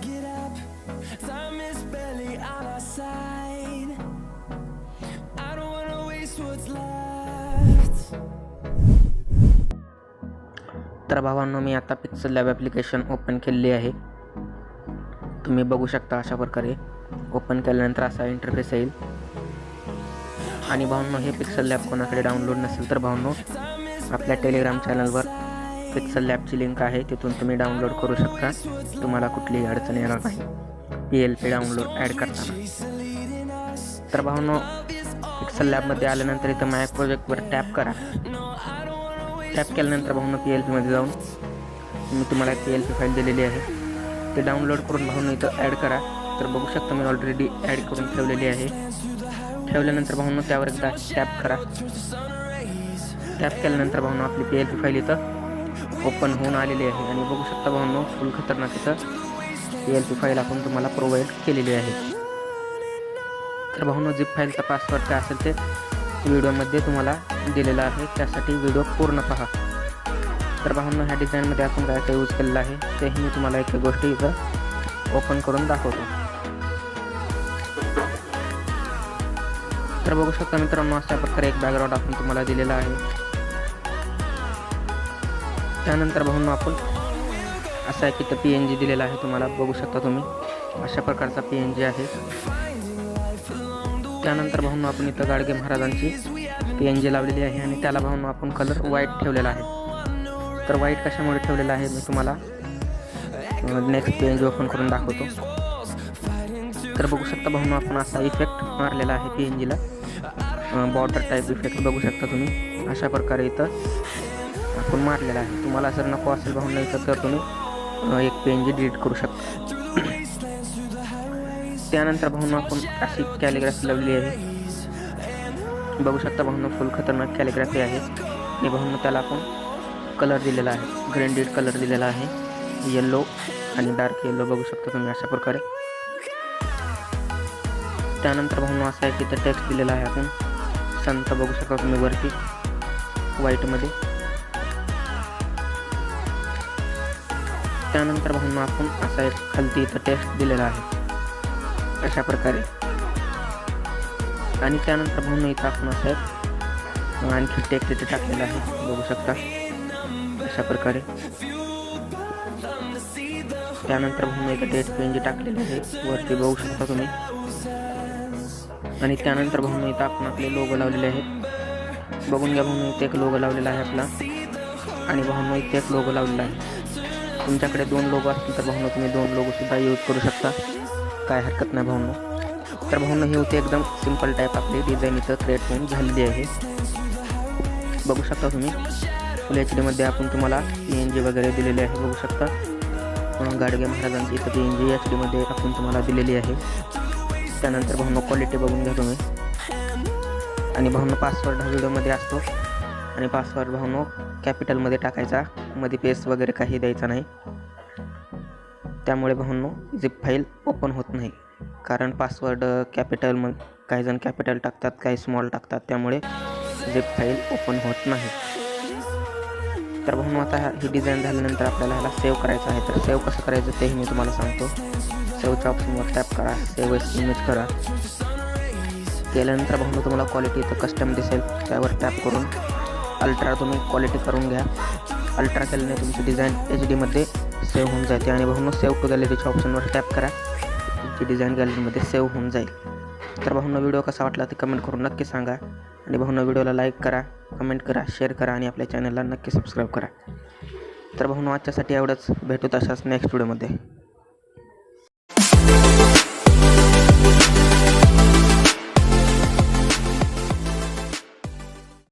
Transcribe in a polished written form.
get up. Time is barely on our side. I don't wanna waste what's left. तर भावांनो, मी आता pixel lab application open केलेली आहे. तुम्ही बघू शकता अशा प्रकारे ओपन केल्यानंतर असा इंटरफेस येईल. आणि भावांनो, हे पिक्सल लॅब कोणाकडे डाउनलोड नसेल तर भावांनो, आपल्या टेलिग्राम चॅनलवर पिक्सल लॅबची लिंक आहे, तिथून तुम्ही डाउनलोड करू शकता. तुम्हाला कुठलीही अडचण येणार नाही PLP डाउनलोड ॲड करताना. तर भावांनो, पिक्सल लॅबमध्ये आल्यानंतर इथं माय प्रोजेक्टवर टॅप करा. टॅप केल्यानंतर भावांनो, PLP मध्ये जाऊन मी तुम्हाला एक PLP फाईल दिलेली आहे, ते डाउनलोड करून भावांनो इथं ॲड करा. तर बघू शकता मी ऑलरेडी ॲड करून ठेवलेली आहे. ठेवल्यानंतर भावांनो त्यावर एकदा टॅप करा. टॅप केल्यानंतर भावांनो आपली PLP फाईल इथं ओपन होऊन आलेली आहे. आणि बघू शकता भावांनो, फुल खतरनाक इथं PLP फाईल आपण तुम्हाला प्रोव्हाइड केलेली आहे. तर भावांनो, झिप फाईलचा पासवर्ड काय असेल ते व्हिडिओमध्ये तुम्हाला दिलेला आहे, त्यासाठी व्हिडिओ पूर्ण पहा. तर भावांनो, ह्या डिझाईनमध्ये आपण काय काय यूज केलेलं आहे तेही मी तुम्हाला एक गोष्टी इथं ओपन करून दाखवतो. तर बघू शकता मित्रांनो, अशा प्रकारे एक बॅकग्राऊंड आपण तुम्हाला दिलेला आहे. त्यानंतर भावांनो, आपण असा एक इथं PNG दिलेला आहे, तुम्हाला बघू शकता तुम्ही अशा प्रकारचा PNG आहे. त्यानंतर भावांनो, आपण इथं गाडगे महाराजांची PNG लावलेली आहे आणि त्याला भावांनो आपण कलर व्हाईट ठेवलेला आहे. तर व्हाईट कशामुळे ठेवलेला आहे मी तुम्हाला नेक्स्ट PNG ओपन करून दाखवतो. तर बघू शकता भावांनो, आपण असा इफेक्ट मारलेला आहे PNG ला, बॉर्डर टाईप इफेक्ट बघू शकता तुम्ही अशा प्रकारे इथं आपण मारलेला आहे. तुम्हाला जर नको असेल भावांनो इथं तर तुम्ही एक PNG डिलीट करू शकता. त्यानंतर भावांनो, आपण अशी कॅलिग्राफी लावली आहे, बघू शकता भावांनो, फुल खतरनाक कॅलिग्राफी आहे. आणि भावांनो त्याला आपण कलर दिलेला आहे, ग्रेडेड कलर दिलेला आहे, येल्लो आणि डार्क येल्लो बघू शकता तुम्ही अशा प्रकारे. त्यानंतर भावांनो, असा एक इथं टेक्स्ट दिलेला आहे आपण संत बघू शकता तुम्ही वरती व्हाईटमध्ये. त्यानंतर भावांनो, आपण असा एक खालती इथं टेक्स्ट दिलेला आहे अशा प्रकारे. आणि त्यानंतर भावांनो, इथं आपण असं एक आणखी टेक्स्ट इथे टाकलेला आहे बघू शकता अशा प्रकारे. त्यानंतर भावांनो, इथं टेक्स्ट PNG टाकलेले आहे वरती बघू शकता तुम्ही. आणि त्यानंतर भावांनो, इथं आपण आपले लोगो लावलेले आहेत, बघून घ्या भावांनो, इथे एक लोगो लावलेला आहे आपला. आणि भावांनो, इथे एक लोगो लावलेला आहे. तुमच्याकडे 2 लोगो असतील तर भावांनो तुम्ही 2 लोगो सुद्धा यूज करू शकता, काय हरकत नाही भावांनो. तर भावांनो, ही होती एकदम सिंपल टाईप आपली डिझाईन इथं क्रिएट होऊन झालेली आहे. बघू शकता तुम्ही फुल HD मध्ये आपण तुम्हाला PNG वगैरे दिलेली आहे बघू शकता. गाडगे महाराजांची इथं PNG HD मध्ये आपण तुम्हाला दिलेली आहे. त्यानंतर भावांनो क्वालिटी बघून घ्या तुम्ही. आणि भावांनो, पासवर्ड हा व्हिडिओमध्ये असतो आणि पासवर्ड भावांनो कॅपिटलमध्ये टाकायचा, मध्ये पेस्ट वगैरे काही द्यायचा नाही. त्यामुळे भावांनो झिप फाईल ओपन होत नाही, कारण पासवर्ड कॅपिटल काही जण कॅपिटल टाकतात, काही स्मॉल टाकतात, त्यामुळे झिप फाईल ओपन होत नाही. तर भावांनो, आता ही डिझाईन झाल्यानंतर आपल्याला ह्याला सेव्ह करायचं आहे. तर सेव्ह कसं करायचं तेही मी तुम्हाला सांगतो. सेव्हच्या ऑप्शनवर टॅप करा, सेव्ह एज इमेज करा. केल्यानंतर भावांनो तुम्हाला क्वालिटी इथं कस्टम दिसेल, त्यावर टॅप करून अल्ट्रा तुम्ही क्वालिटी करून घ्या. अल्ट्रा केल्याने तुमची डिझाईन HD मध्ये सेव्ह होऊन जाते. आणि भावांनो, सेव्ह टू गॅलरीच्या ऑप्शनवर टॅप करा, तुमची डिझाईन गॅलरीमध्ये सेव्ह होऊन जाईल. तर भावांनो, व्हिडिओ कसा वाटला ते कमेंट करून नक्की सांगा. आणि भावांनो, व्हिडिओला लाईक करा, कमेंट करा, शेअर करा आणि आपल्या चॅनलला नक्की सबस्क्राईब करा. तर भावांनो, आजच्यासाठी एवढंच. भेटू तशाच नेक्स्ट व्हिडिओमध्ये.